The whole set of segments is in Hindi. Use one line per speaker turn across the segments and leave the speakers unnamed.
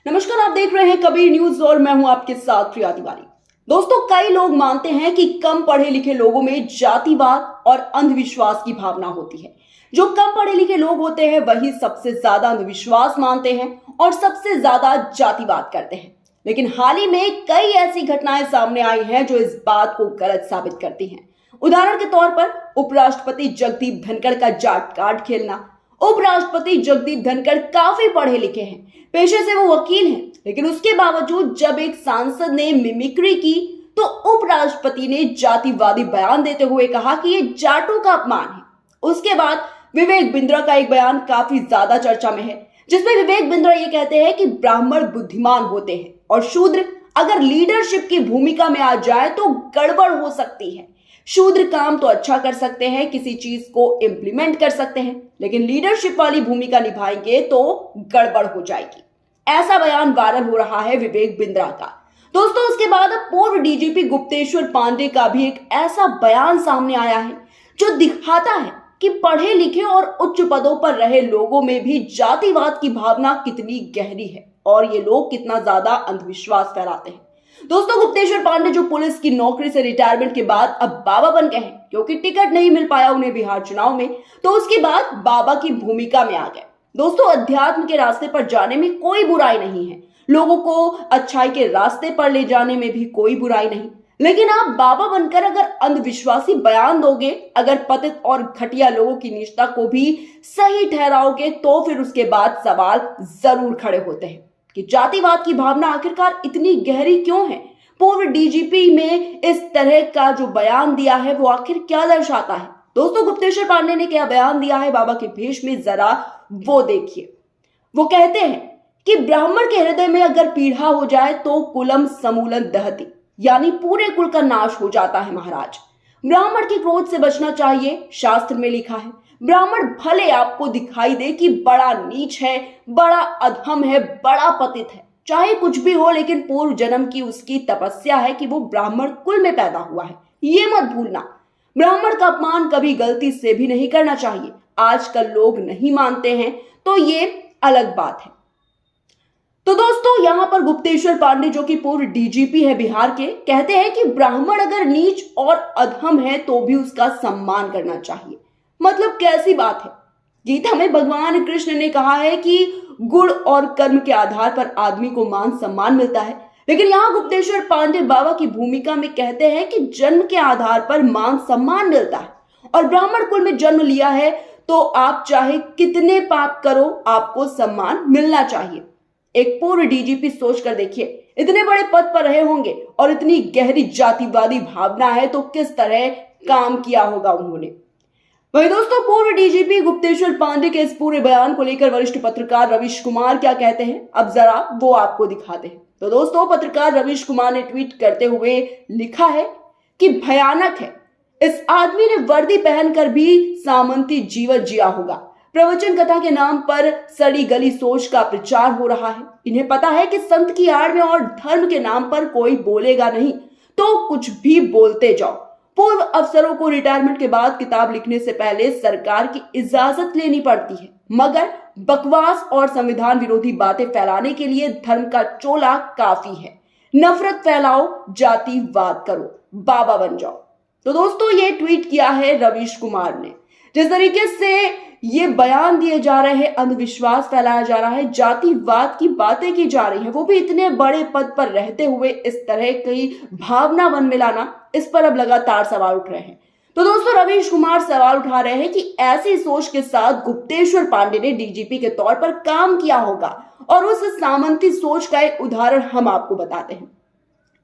नमस्कार, आप देख रहे हैं कबीर न्यूज और मैं हूं आपके साथ प्रिया तिवारी। दोस्तों, कई लोग मानते हैं कि कम पढ़े लिखे लोगों में जातिवाद और अंधविश्वास की भावना होती है। जो कम पढ़े लिखे लोग होते हैं वही सबसे ज्यादा अंधविश्वास मानते हैं और सबसे ज्यादा जातिवाद करते हैं। लेकिन हाल ही में कई ऐसी घटनाएं सामने आई हैं जो इस बात को गलत साबित करती हैं। उदाहरण के तौर पर उपराष्ट्रपति जगदीप धनखड़ का जाट कार्ड खेलना। उपराष्ट्रपति जगदीप धनखड़ काफी पढ़े लिखे हैं, पेशे से वो वकील हैं, लेकिन उसके बावजूद जब एक सांसद ने मिमिक्री की तो उपराष्ट्रपति ने जातिवादी बयान देते हुए कहा कि ये जाटों का अपमान है। उसके बाद विवेक बिंद्रा का एक बयान काफी ज्यादा चर्चा में है, जिसमें विवेक बिंद्रा ये कहते हैं कि ब्राह्मण बुद्धिमान होते हैं और शूद्र अगर लीडरशिप की भूमिका में आ जाए तो गड़बड़ हो सकती है। शूद्र काम तो अच्छा कर सकते हैं, किसी चीज को इंप्लीमेंट कर सकते हैं, लेकिन लीडरशिप वाली भूमिका निभाएंगे तो गड़बड़ हो जाएगी। ऐसा बयान वायरल हो रहा है विवेक बिंद्रा का। दोस्तों, उसके बाद अब पूर्व डीजीपी गुप्तेश्वर पांडे का भी एक ऐसा बयान सामने आया है जो दिखाता है कि पढ़े लिखे और उच्च पदों पर रहे लोगों में भी जातिवाद की भावना कितनी गहरी है और ये लोग कितना ज्यादा अंधविश्वास फैलाते हैं। दोस्तों, गुप्तेश्वर पांडे जो पुलिस की नौकरी से रिटायरमेंट के बाद अब बाबा बन गए हैं, क्योंकि टिकट नहीं मिल पाया उन्हें बिहार चुनाव में, तो उसके बाद बाबा की भूमिका में आ गए। दोस्तों, अध्यात्म के रास्ते पर जाने में कोई बुराई नहीं है, लोगों को अच्छाई के रास्ते पर ले जाने में भी कोई बुराई नहीं, लेकिन आप बाबा बनकर अगर अंधविश्वासी बयान दोगे, अगर पतित और घटिया लोगों की निष्ठा को भी सही ठहराओगे, तो फिर उसके बाद सवाल जरूर खड़े होते हैं कि जातिवाद की भावना आखिरकार इतनी गहरी क्यों है। पूर्व डीजीपी में इस तरह का जो बयान दिया है वो आखिर क्या दर्शाता है। दोस्तों, गुप्तेश्वर पांडे ने क्या बयान दिया है बाबा के भेष में, जरा वो देखिए। वो कहते हैं कि ब्राह्मण के हृदय में अगर पीढ़ा हो जाए तो कुलम समूलन दहती, यानी पूरे कुल का नाश हो जाता है महाराज। ब्राह्मण की क्रोध से बचना चाहिए, शास्त्र में लिखा है। ब्राह्मण भले आपको दिखाई दे कि बड़ा नीच है, बड़ा अधम है, बड़ा पतित है, चाहे कुछ भी हो, लेकिन पूर्व जन्म की उसकी तपस्या है कि वो ब्राह्मण कुल में पैदा हुआ है, ये मत भूलना। ब्राह्मण का अपमान कभी गलती से भी नहीं करना चाहिए। आजकल लोग नहीं मानते हैं तो ये अलग बात है। तो दोस्तों, यहां पर गुप्तेश्वर पांडे जो कि पूर्व डीजीपी है बिहार के, कहते हैं कि ब्राह्मण अगर नीच और अधम है तो भी उसका सम्मान करना चाहिए। मतलब कैसी बात है। गीता में भगवान कृष्ण ने कहा है कि गुण और कर्म के आधार पर आदमी को मान सम्मान मिलता है, लेकिन यहाँ गुप्तेश्वर पांडे बाबा की भूमिका में कहते हैं कि जन्म के आधार पर मान सम्मान मिलता है और ब्राह्मण कुल में जन्म लिया है तो आप चाहे कितने पाप करो, आपको सम्मान मिलना चाहिए। एक पूर्व डीजीपी सोच कर देखिए, इतने बड़े पद पर रहे होंगे और इतनी गहरी जातिवादी भावना है तो किस तरह काम किया होगा उन्होंने। वही दोस्तों, पूर्व डीजीपी गुप्तेश्वर पांडे के इस पूरे बयान को लेकर वरिष्ठ पत्रकार रवीश कुमार क्या कहते हैं, अब जरा वो आपको दिखाते हैं। तो दोस्तों, पत्रकार रवीश कुमार ने ट्वीट करते हुए लिखा है कि भयानक है, इस आदमी ने वर्दी पहनकर भी सामंती जीवन जिया होगा। प्रवचन कथा के नाम पर सड़ी गली सोच का प्रचार हो रहा है। इन्हें पता है कि संत की आड़ में और धर्म के नाम पर कोई बोलेगा नहीं तो कुछ भी बोलते जाओ। पूर्व अफसरों को रिटायरमेंट के बाद किताब लिखने से पहले सरकार की इजाजत लेनी पड़ती है, मगर बकवास और संविधान विरोधी बातें फैलाने के लिए धर्म का चोला काफी है। नफरत फैलाओ, जातिवाद करो, बाबा बन जाओ। तो दोस्तों, ये ट्वीट किया है रवीश कुमार ने। जिस तरीके से ये बयान दिए जा रहे हैं, अंधविश्वास फैलाया जा रहा है, जातिवाद की बातें की जा रही है, वो भी इतने बड़े पद पर रहते हुए इस तरह की भावना मन में लाना, इस पर अब लगातार सवाल उठ रहे हैं। तो दोस्तों, रवीश कुमार सवाल उठा रहे हैं कि ऐसी सोच के साथ गुप्तेश्वर पांडे ने डीजीपी के तौर पर काम किया होगा और उस सामंती सोच का एक उदाहरण हम आपको बताते हैं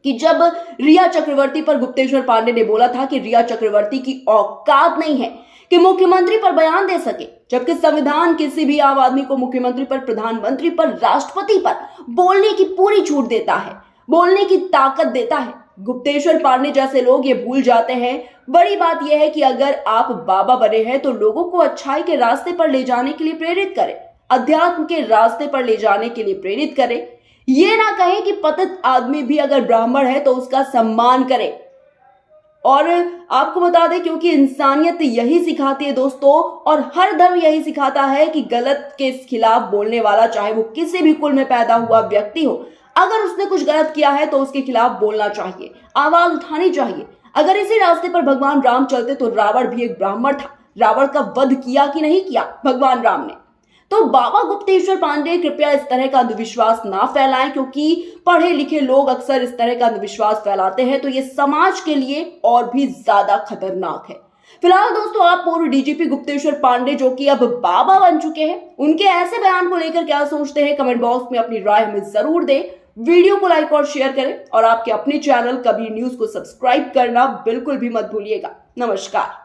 कि जब रिया चक्रवर्ती पर गुप्तेश्वर पांडे ने बोला था कि रिया चक्रवर्ती की औकात नहीं है कि मुख्यमंत्री पर बयान दे सके, जबकि संविधान किसी भी आम आदमी को मुख्यमंत्री पर, प्रधानमंत्री पर, राष्ट्रपति पर बोलने की पूरी छूट देता है, बोलने की ताकत देता है। गुप्तेश्वर पांडे जैसे लोग ये भूल जाते हैं। बड़ी बात यह है कि अगर आप बाबा बने हैं तो लोगों को अच्छाई के रास्ते पर ले जाने के लिए प्रेरित करें, अध्यात्म के रास्ते पर ले जाने के लिए प्रेरित करें। ये ना कहें कि पतित आदमी भी अगर ब्राह्मण है तो उसका सम्मान करें। और आपको बता दें, क्योंकि इंसानियत यही सिखाती है दोस्तों, और हर धर्म यही सिखाता है कि गलत के खिलाफ बोलने वाला, चाहे वो किसी भी कुल में पैदा हुआ व्यक्ति हो, अगर उसने कुछ गलत किया है तो उसके खिलाफ बोलना चाहिए, आवाज उठानी चाहिए। अगर इसी रास्ते पर भगवान राम चलते तो रावण भी एक ब्राह्मण था, रावण का वध किया कि नहीं किया भगवान राम ने। तो बाबा गुप्तेश्वर पांडे, कृपया इस तरह का अंधविश्वास ना फैलाएं, क्योंकि पढ़े लिखे लोग अक्सर इस तरह का अंधविश्वास फैलाते हैं तो ये समाज के लिए और भी ज्यादा खतरनाक है। फिलहाल दोस्तों, आप पूर्व डीजीपी गुप्तेश्वर पांडे, जो कि अब बाबा बन चुके हैं, उनके ऐसे बयान को लेकर क्या सोचते हैं? कमेंट बॉक्स में अपनी राय हमें जरूर दें। वीडियो को लाइक और शेयर करें और आपके अपने चैनल कबीर न्यूज को सब्सक्राइब करना बिल्कुल भी मत भूलिएगा। नमस्कार।